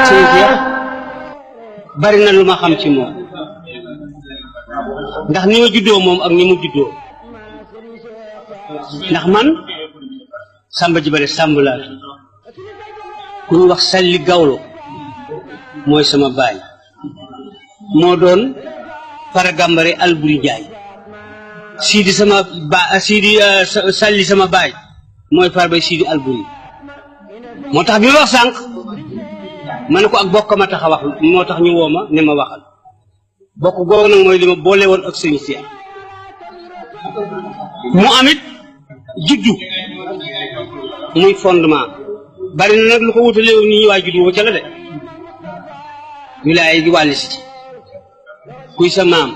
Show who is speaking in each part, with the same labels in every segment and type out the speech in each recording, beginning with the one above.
Speaker 1: sëñ Cheikh bari na lu ma xam ci moom ndax ni ma juddoo moom ak ni mu juddoo ndax man Samba ji bare Samb laa ku ñu wax Salli Gawlo mooy sama baay moo doon fara gàmbare Alburi Njaay Sidi sama ba Sidi Salli sama baay mooy far bay Sidi Alburi moo tax bi ma wax sànq ma ne ko ak bokk ma tax a wax moo tax ñu woo ma ne ma waxal bokk googu nag mooy li ma boole woon ak sëñ Cheikh mu amit juddu muy fondement bari na nag lu ko wutalee ni ñu waay juddu ca la de wilaay gi wàlli si kuy sa maam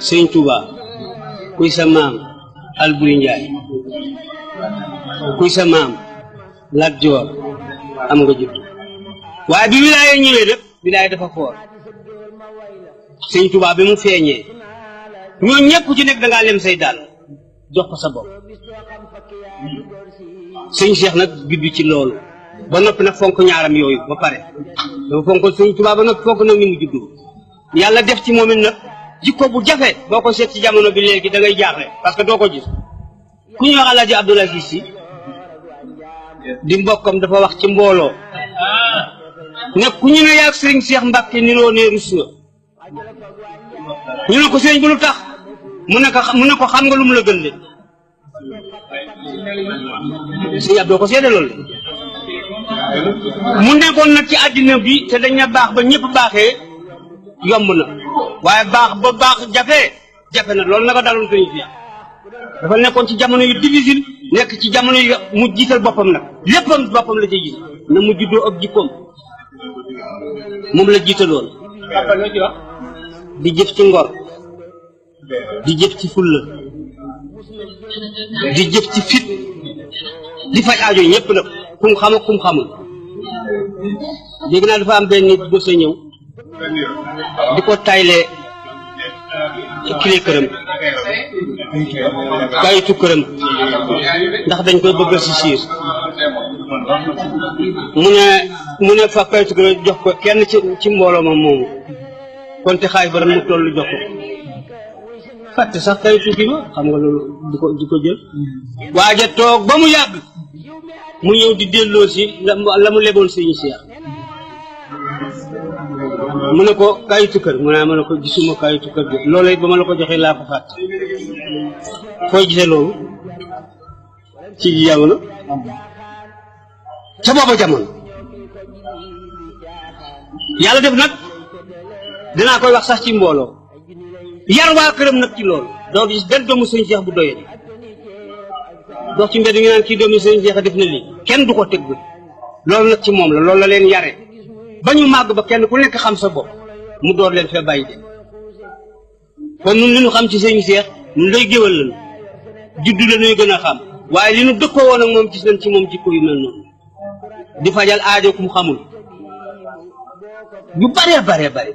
Speaker 1: sëñ Touba kuy sa maam Alburi Njaay kuy sa maam Lat Joor am nga juddu waaye bi wilaay ñëwee nag wilaay dafa foor sëñ Touba bi mu feeñee ñoo ñëpp ci nekk da ngaa lem say daal jox ko sa bopp sëñ Cheikh nag juddu ci loolu ba noppi nag fonk ñaaram yooyu ba pare dafa fonk sëñ Touba ba noppi fonk nag ni mu juddu yàlla def ci moom it nag jikko bu jafe boo ko seet ci jamono bi léegi da ngay jaaxle parce que doo ko gis ku ñuy wax Alaaji Abdoul Aziz Si di mbokkam dafa wax ci mbooloo ne ku ñu ne yaag sëriñ Cheikh Mbacke niroo ne rus nga ñu ne ko sëriñ bu lu tax mu ne ko xam nga lu mu la gën de sëñ Abdou ko seede loolu mu nekkoon nag ci àddina bi te dañ na baax ba ñëpp baaxee yomb na waaye baax ba baax jafe na loolu naka daloon sëñ Cheikh dafa nekkoon ci jamono yu difficile nekk ci jamono yu mu jiital boppam nag léppam boppam la ciy gis na mu juddoo ak jikkoom moom la jiitaloon di jëf ci ngor di jëf ci fulla di jëf ci fit di faj aajo ñëpp nag kum xam ak kum xamul léegi naa dafa am benn nit bu sa ñëw di ko taylee kile këram kayitu këram ndax dañ koy bëgg si siir mu ne fa kayitu këram jox ko kenn ci mbooloo ma moomu kon te xaay ba ren mu toll jox ko fàtte sax kayitu kii ba xam nga loolu di ko jël waaja toog ba mu yàgg mu ñëw di delloo si la mu leboon sëñ Cheikh mu ne ko kayitu kër mu ne ko gisuma kayitu kër gi loolu it ba ma la ko joxee laa ko fàtte fooy gisee loolu ci jamono ca booba jamono yàlla def nag dinaa koy wax sax ci mbooloo yar waa këram nag ci loolu doo gis benn doomu sëñ Cheikh bu doyee dox ci mbedd ngi naan kii doomu sëñ Cheikh def na lii kenn du ko teg loolu nag ci moom la loolu la leen yare ba ñu màgg ba kenn ku nekk xam sa bopp mu door leen fee bàyyi de kon ñun li ñu xam ci sëñ Cheikh ñun lay géwal lañu juddu la ñuy gën a xam waaye li ñu dëkkoo woon ak moom gis nañ ci moom jikko yu mel noonu di fajal aajo kum xamul yu bare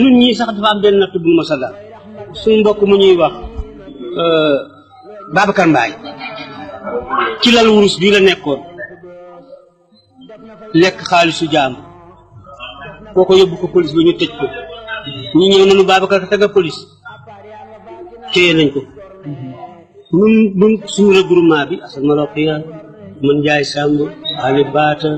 Speaker 1: ñun ñii sax dafa am benn natt bu ma sa dal suñu mbokk mu ñuy wax Babacar Mbaye ci lal wurus bii la nekkoon lekk xaalisu jaam kooko yóbbu ko police ba ñu tëj ko ñu ñëw nañu Babacar tega police téye nañ ko ñun suñu regroupement bi Assane Malokia man Ndiaye Samb Ali Baata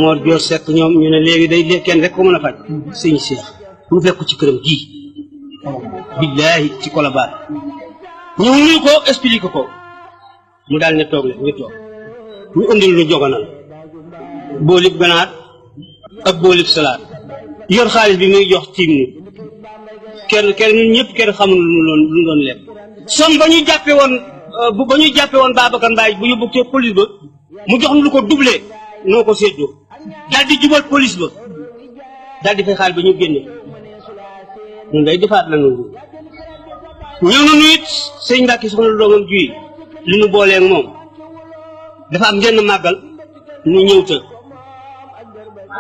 Speaker 1: Mor Dior Seck ñoom ñu ne léegi day kenn rek ko mën a faj sëñ Cheikh mu fekk ci këram gii billaahi ci Colobane ñëw ñu ko expliqué ko mu daal ne toog leen ñu toog ñu indil ñu joganal boolib ganaar ak boolib salaat yor xaalis bi muy jox tiim ni kenn ñun ñëpp kenn xamul lu doon lekk som ba ñu jàppe woon Babacar Mbaye bu yóbbu ci police ba mu jox nu lu ko doublé noo ko séddoo daal di jubal police ba daal di fay xaalis ba ñu génne ñun day defaat la noonu ñëw na nu it sëñ Mbàkke soxna doomam juy li nu booleeg moom dafa am genn màggal nu ñëw të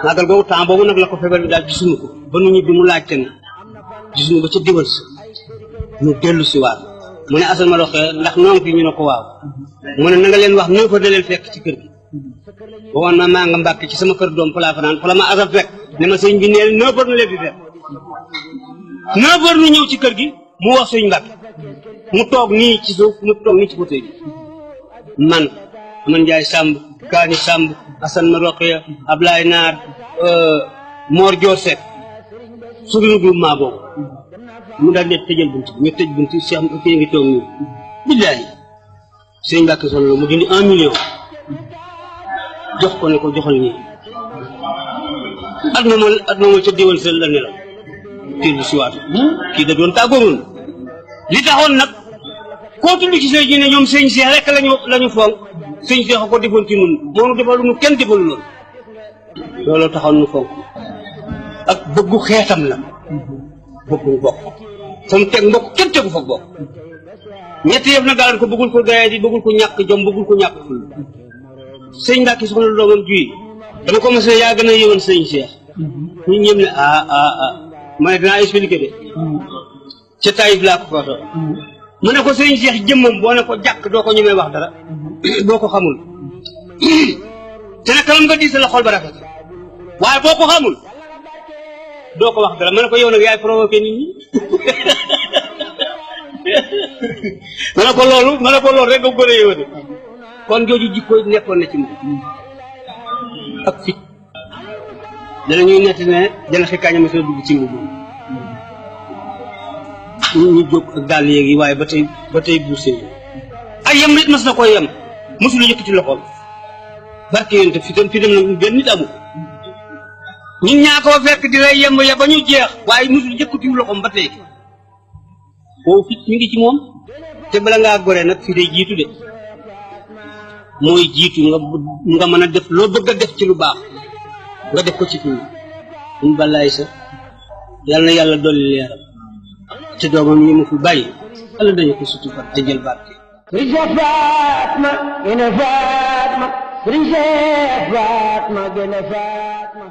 Speaker 1: màggal boobu temps boobu nag la ko feebar bi daal gisuñu ko ba nu ñibbi mu laajte na gisuñu ba ca diwal sa ñu dellu si waat mu ne Assane ma roxee ndax noonu fi ñu ne ko waaw mu ne na nga leen wax 9 heures da leen fekk ci kër gi waxoon ma maa nga Mbàkke ci sama kër doom fa laa fanaan fa la ma Assane fekk ne ma sëñ bi neel 9 heures na leen di fekk 9 heures nu ñëw ci kër gi mu wax sëñ Mbàkke mu toog nii ci suuf mu toog nii ci côté bi man Njaay Samb Kaani Samb Assane ma roxee Ablaye Naar Mor Dior Seck suñu groupement boobu mu daal di tëjal bunt bi ñu tëj bunt Cheikh kii ngi toog nii billaahi sëñ Mbàkke Soxna mu dindi 1 million jox ko ne ko joxal ñii at moom ca déwén sa la nelaw kii lu siwaatu kii da doon tàggoonoon li taxoon nag koo tudd ci sëñ ji ne ñoom sëñ Cheikh rek lañu fonk sëñ Cheikh a ko defoon ci nun moo nu defalu nu kenn defalu loolu looloo taxoon nu fonk ak bëggu xeetam la bëggu bokk fa mu teg mbokk kenn tegu fa bokk ñetti yëf nag daal ko bëggul ko doyee di bëggul ko ñàkk jom bëggul ko ñàkk ful sëñ Mbàkke Soxna doomam juy dama ko mos a yaa gën a yëwoon sëñ Cheikh ñu ñëm ne ma ne dinaa expliqué de ca Taïf laa ko foto mu ne ko sëñ Cheikh jëmmam boo ne ko jàkk doo ko ñemee wax dara boo ko xamul te nag kanam nga diis la xol ba rafet waaye boo ko xamul doo ko wax dara ma ne ko yow nag yaay provoqué nit ñi ma ne ko loolu rek nga gën a yëwati kon jooju jikko nekkoon na ci moom ak fit danañuy nett ne jana xikaaña ma soo dugg ci ngu ñu jóg ak dàll yéeg yi waaye ba tey buur seen ay yem nit mas na koy yem mosul yëkkati loxoom barke yonte fitam nag benn nit amul ñun ñaa ko fekk di lay yemb ya ba ñu jeex waaye mosul yëkkati loxoom ba tey boobu fit mi ngi ci moom te bala ngaa gore nag fi day jiitu de mooy jiitu nga mën a def loo bëgg a def ci lu baax nga def ko ci fi ñu balaay sa yàlla na yàlla dolli leeram te doomam yi mu fi bàyyi yàlla dañu ko sutu fat te jël barke
Speaker 2: Fatma gën a Fatma